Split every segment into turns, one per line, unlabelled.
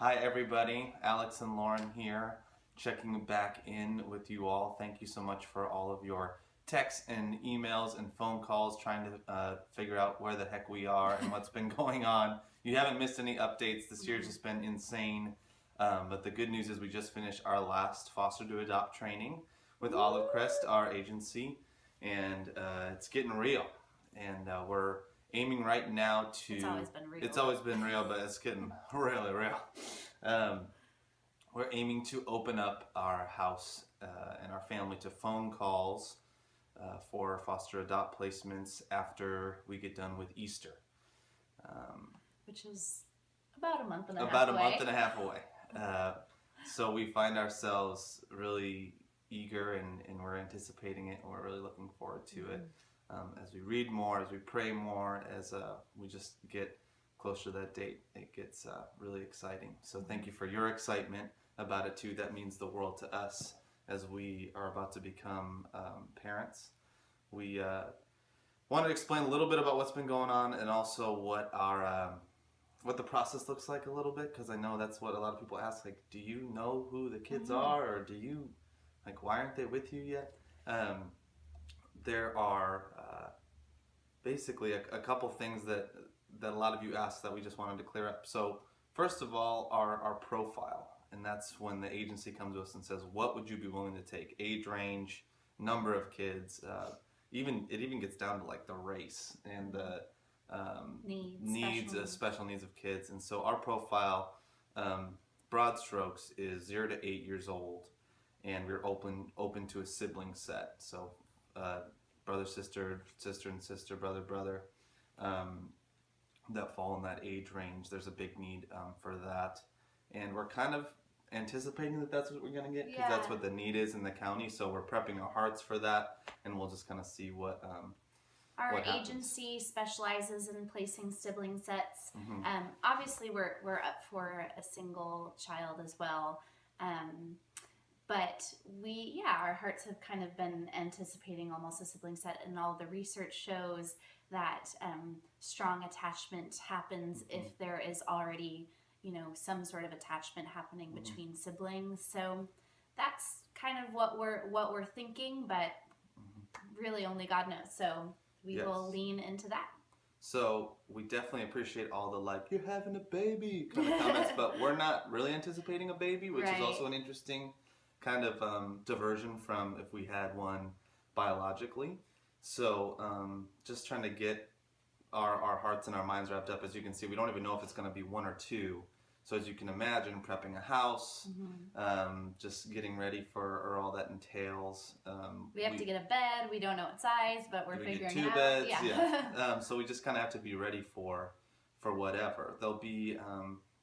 Hi everybody, Alex and Lauren here, checking back in with you all. Thank you so much for all of your texts and emails and phone calls trying to figure out where the heck we are and what's been going on. You haven't missed any updates. This year's just been insane. But the good news is we just finished our last Foster to Adopt training with Olive Crest, our agency, and it's getting real. And we're aiming right now to...
It's always been real.
It's always been real, but it's getting really real. We're aiming to open up our house and our family to phone calls for foster adopt placements after we get done with Easter.
Which is about a month and a half
About
away.
a month and a half away. So we find ourselves really eager and we're anticipating it and we're really looking forward to it. As we read more, as we pray more, as we just get closer to that date, it gets really exciting. So thank you for your excitement about it too. That means the world to us as we are about to become parents. We want to explain a little bit about what's been going on and also what our what the process looks like a little bit, because I know that's what a lot of people ask, like, do you know who the kids are, or do you, like, why aren't they with you yet? There are basically a couple things that a lot of you asked that we just wanted to clear up. So first of all, our profile, and that's when the agency comes to us and says, what would you be willing to take? Age range, number of kids, it even gets down to like the race and the special needs of kids. And so our profile, broad strokes, is 0 to 8 years old, and we're open to a sibling set. So brother, sister, sister and sister, brother, brother, that fall in that age range. There's a big need for that, and we're kind of anticipating that that's what we're going to get, because that's what the need is in the county. So we're prepping our hearts for that, and we'll just kind of see what
our
what
agency specializes in placing sibling sets. Obviously, we're up for a single child as well. But our hearts have kind of been anticipating almost a sibling set, and all the research shows that strong attachment happens if there is already, some sort of attachment happening between siblings. So that's kind of what we're thinking, but really only God knows. So we will lean into that.
So we definitely appreciate all the like, you're having a baby kind of comments, but we're not really anticipating a baby, which is also an interesting kind of diversion from if we had one biologically. So just trying to get our hearts and our minds wrapped up. As you can see, we don't even know if it's going to be one or two. So as you can imagine, prepping a house, just getting ready for all that entails.
We have to get a bed. We don't know what size, but we're figuring
two
out.
Beds, yeah. So we just kind of have to be ready for whatever. There'll be,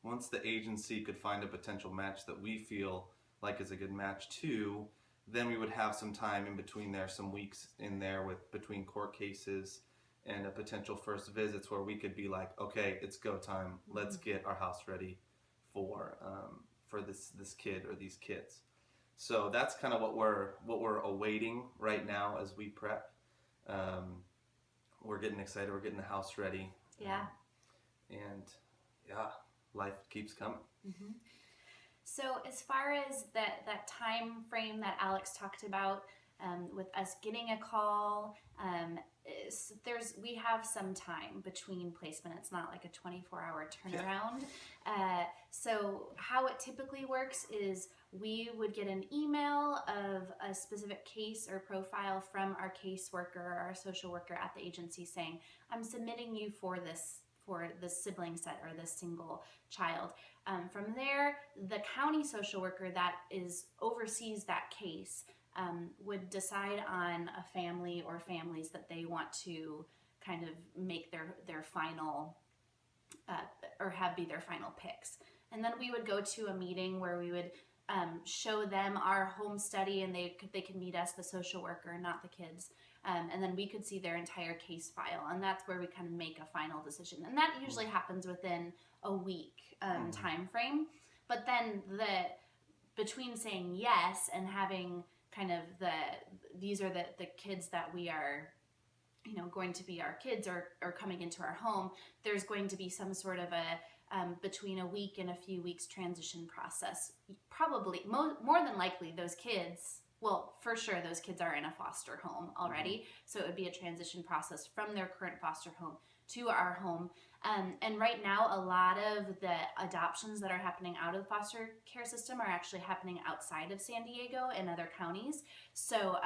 once the agency could find a potential match that we feel like is a good match too, then we would have some time in between there, some weeks in there between court cases and a potential first visits where we could be like, okay, it's go time. Let's get our house ready for this kid or these kids. So that's kind of what we're awaiting right now as we prep. We're getting excited. We're getting the house ready.
Yeah.
Life keeps coming.
So as far as that time frame that Alex talked about, with us getting a call, we have some time between placement. It's not like a 24-hour turnaround. So how it typically works is we would get an email of a specific case or profile from our caseworker or our social worker at the agency saying, I'm submitting you for this sibling set or this single child. From there, the county social worker that oversees that case would decide on a family or families that they want to kind of make their final or have be their final picks. And then we would go to a meeting where we would show them our home study, and they could meet us, the social worker, not the kids. And then we could see their entire case file, and that's where we kind of make a final decision. And that usually happens within a week time frame. But then between saying yes and having kind of these are the kids that we are going to be our kids or coming into our home, there's going to be some sort of between a week and a few weeks transition process. Probably, more than likely, those kids, well, for sure, those kids are in a foster home already. So it would be a transition process from their current foster home to our home. And right now, a lot of the adoptions that are happening out of the foster care system are actually happening outside of San Diego and other counties. So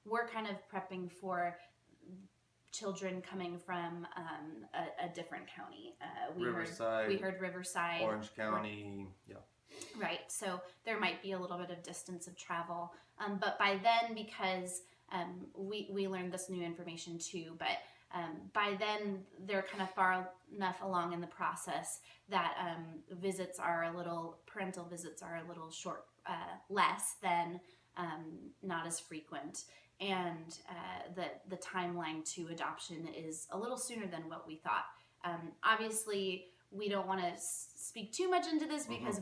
we're kind of prepping for children coming from a different county.
Riverside.
We heard Riverside.
Orange County. Yeah.
Right. So there might be a little bit of distance of travel. But by then, because we learned this new information too, but by then they're kind of far enough along in the process that parental visits are a little short, less than, not as frequent. And the timeline to adoption is a little sooner than what we thought. Obviously, we don't want to speak too much into this because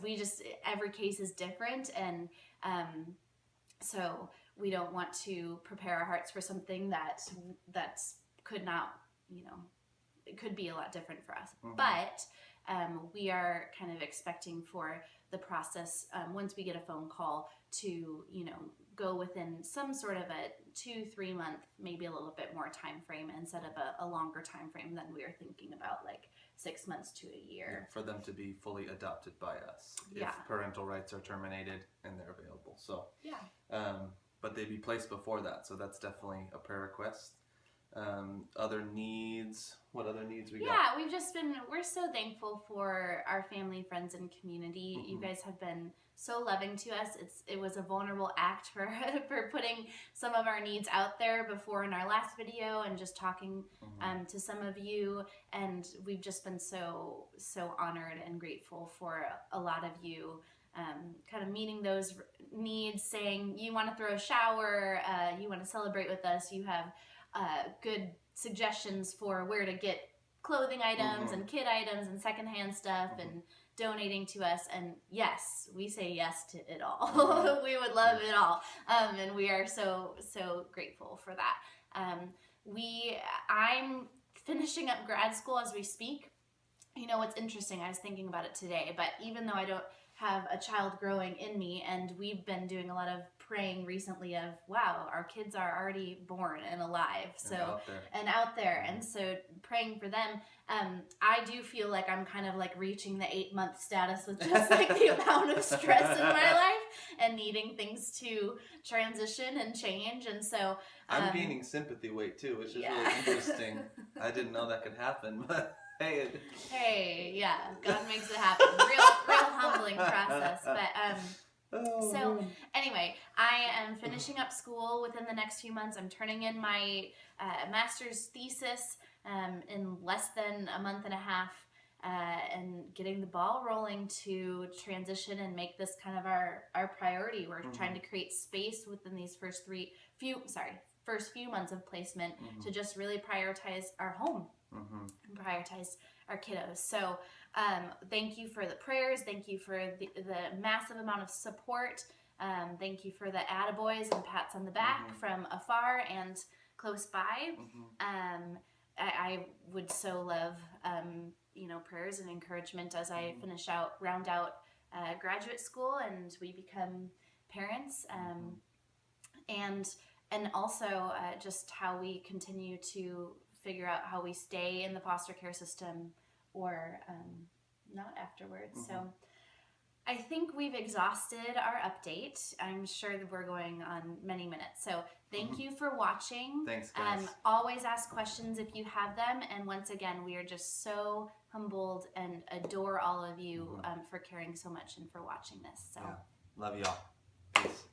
every case is different, and so we don't want to prepare our hearts for something that's could not, it could be a lot different for us. But we are kind of expecting for the process, once we get a phone call, to go within some sort of a 2-3 month, maybe a little bit more time frame instead of a longer time frame than we were thinking about, like 6 months to a year.
For them to be fully adopted by us if parental rights are terminated and they're available. So but they'd be placed before that, so that's definitely a prayer request. Other needs, what other needs we got?
Yeah, we're so thankful for our family, friends, and community. You guys have been so loving to us. It was a vulnerable act for putting some of our needs out there before in our last video and just talking to some of you, and we've just been so honored and grateful for a lot of you kind of meeting those needs, saying you want to throw a shower, you want to celebrate with us, you have good suggestions for where to get clothing items and kid items and secondhand stuff and donating to us. And yes, we say yes to it all. We would love it all. And we are so grateful for that. I'm finishing up grad school as we speak. What's interesting, I was thinking about it today, but even though I don't have a child growing in me, and we've been doing a lot of praying recently of, wow, our kids are already born and alive, and out there, and so praying for them. I do feel like I'm kind of like reaching the 8-month status with just like the amount of stress in my life and needing things to transition and change, and so
I'm gaining sympathy weight too, which is really interesting. I didn't know that could happen, but Hey,
yeah, God makes it happen. Real humbling process. But so anyway, I am finishing up school within the next few months. I'm turning in my master's thesis in less than a month and a half, and getting the ball rolling to transition and make this kind of our priority. We're trying to create space within these first few months of placement to just really prioritize our home. And prioritize our kiddos. So thank you for the prayers. Thank you for the massive amount of support. Thank you for the attaboys and pats on the back from afar and close by. I would so love prayers and encouragement as I round out graduate school and we become parents, and also just how we continue to figure out how we stay in the foster care system or not afterwards. So I think we've exhausted our update. I'm sure that we're going on many minutes. So thank you for watching.
Thanks, guys.
Always ask questions if you have them. And once again, we are just so humbled and adore all of you for caring so much and for watching this. So
love y'all. Peace.